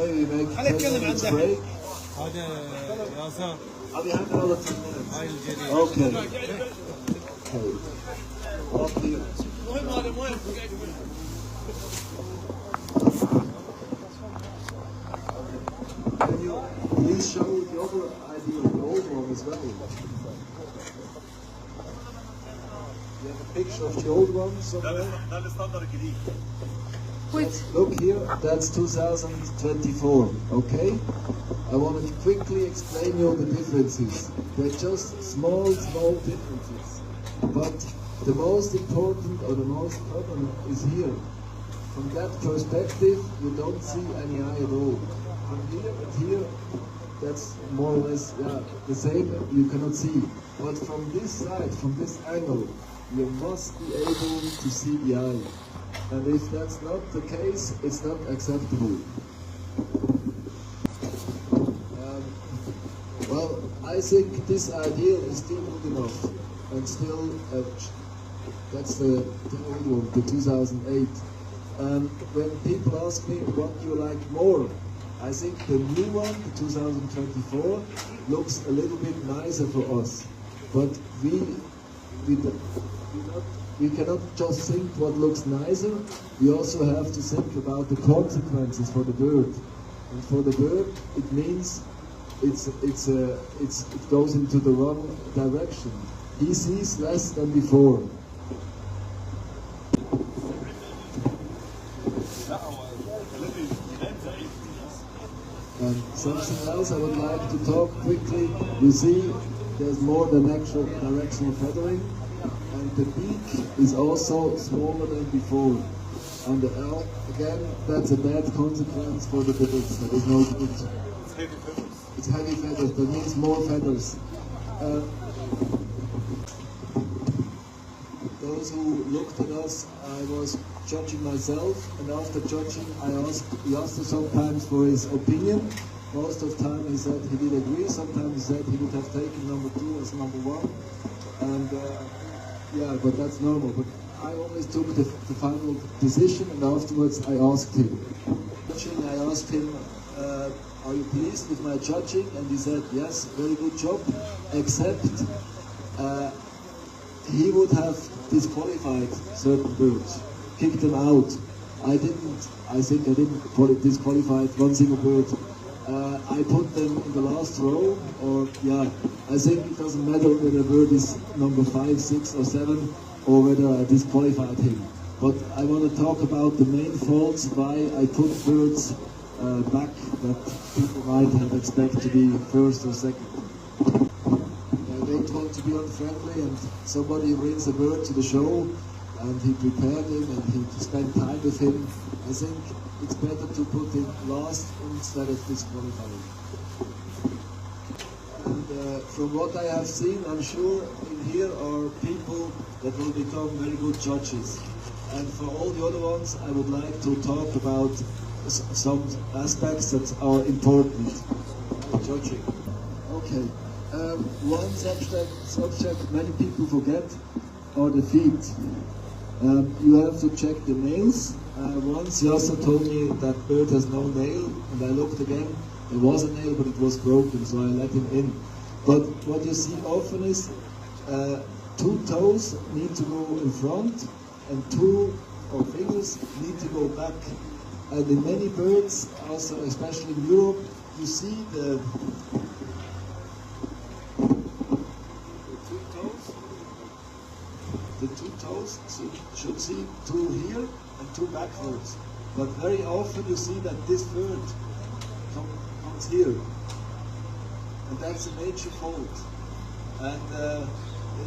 maybe make 10 minutes break. هذا ياسر I'll be having another 10 minutes. هاي الجديد. Okay. Up here. Can you please show the other idea, the old one as well? You have a picture of the old one somewhere? Look here, that's 2024, okay? I want to quickly explain you the differences. They're just small differences. But the most important or the most common is here. From that perspective, you don't see any eye at all. From here and here, that's more or less the same, you cannot see. But from this side, from this angle, you must be able to see the eye. And if that's not the case, it's not acceptable. Well, I think this ideal is still good enough. And still, that's the old one, the 2008. When people ask me what you like more, I think the new one, the 2024, looks a little bit nicer for us. But we cannot just think what looks nicer, we also have to think about the consequences for the bird. And for the bird, it means it goes into the wrong direction. He sees less than before. And something else I would like to talk quickly. You see, there's more than actual directional feathering, and the beak is also smaller than before. And again, that's a bad consequence for the birds. That is no good. It's heavy feathers. That means more feathers. Those who looked at us, I was judging myself, and after judging, he asked us sometimes for his opinion. Most of the time he said he did agree, sometimes he said he would have taken number 2 as number 1. And yeah, but that's normal. But I always took the final decision, and afterwards I asked him. I asked him, are you pleased with my judging? And he said, yes, very good job, except he would have disqualified certain birds, kicked them out. I think I didn't disqualify one single bird. I put them in the last row, or yeah, I think it doesn't matter whether a bird is number 5, 6 or 7, or whether I disqualified him. But I want to talk about the main faults why I put birds back that people might have expected to be first or second. I don't want to be unfriendly and somebody brings a bird to the show and he prepared him and he spent time with him. I think it's better to put him last instead of disqualifying. And from what I have seen, I'm sure in here are people that will become very good judges. And for all the other ones, I would like to talk about some aspects that are important in judging. Okay, one subject many people forget are the feet. You have to check the nails. Once Yasser told me that bird has no nail, and I looked again, there was a nail but it was broken, so I let him in. But what you see often is 2 toes need to go in front and 2 fingers need to go back. And in many birds, also especially in Europe, you see the 2 toes should see 2 here and 2 backwards. But very often you see that this bird comes here. And that's a major fault. And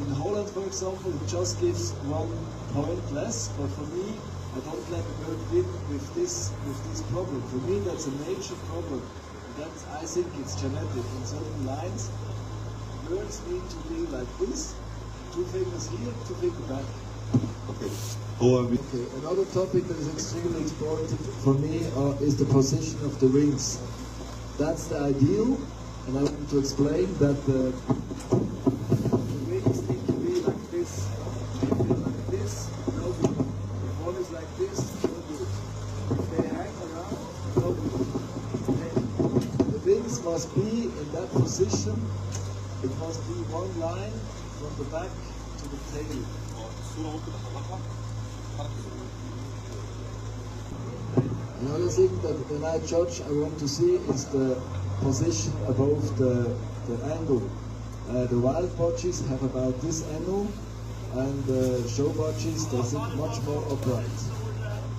in Holland, for example, it just gives 1 point less, but for me, I don't let the bird win with this problem. For me, that's a major problem. I think it's genetic. In certain lines, birds need to be like this, 2 fingers here, 2 fingers back. Okay. Okay. Another topic that is extremely important for me is the position of the wings. That's the ideal, and I want to explain that the wings need to be like this. Like this, no good. If one is like this, no good. If they hang around, no good. wings must be in that position. It must be one line from the back to the tail. Another thing that when I judge, I want to see is the position above the angle. The wild budgies have about this angle, and the show budgies, they sit much more upright.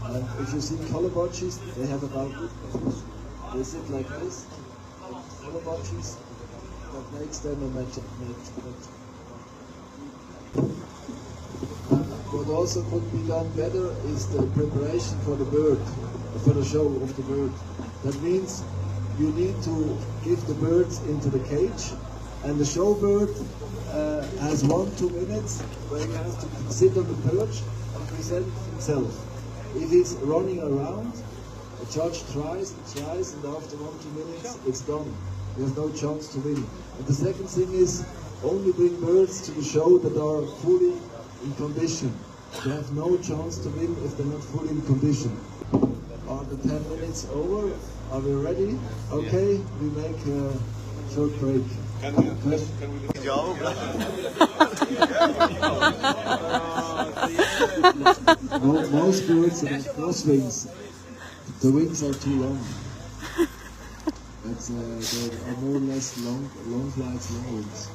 And if you see color budgies, they have about this position. They sit like this. And color budgies, that makes them a match. What also could be done better is the preparation for the bird, for the show of the bird. That means you need to give the birds into the cage, and the show bird has 1-2 minutes where he has to sit on the perch and present himself. If he's running around, the judge tries, and after 1-2 minutes it's done. He has no chance to win. And the second thing is, only bring birds to the show that are fully in condition. They have no chance to win if they're not fully in condition. Are the 10 minutes over? Are we ready? Okay, we make a short break. Most birds have cross wings. The wings are too long. They are more or less long flights, long wings.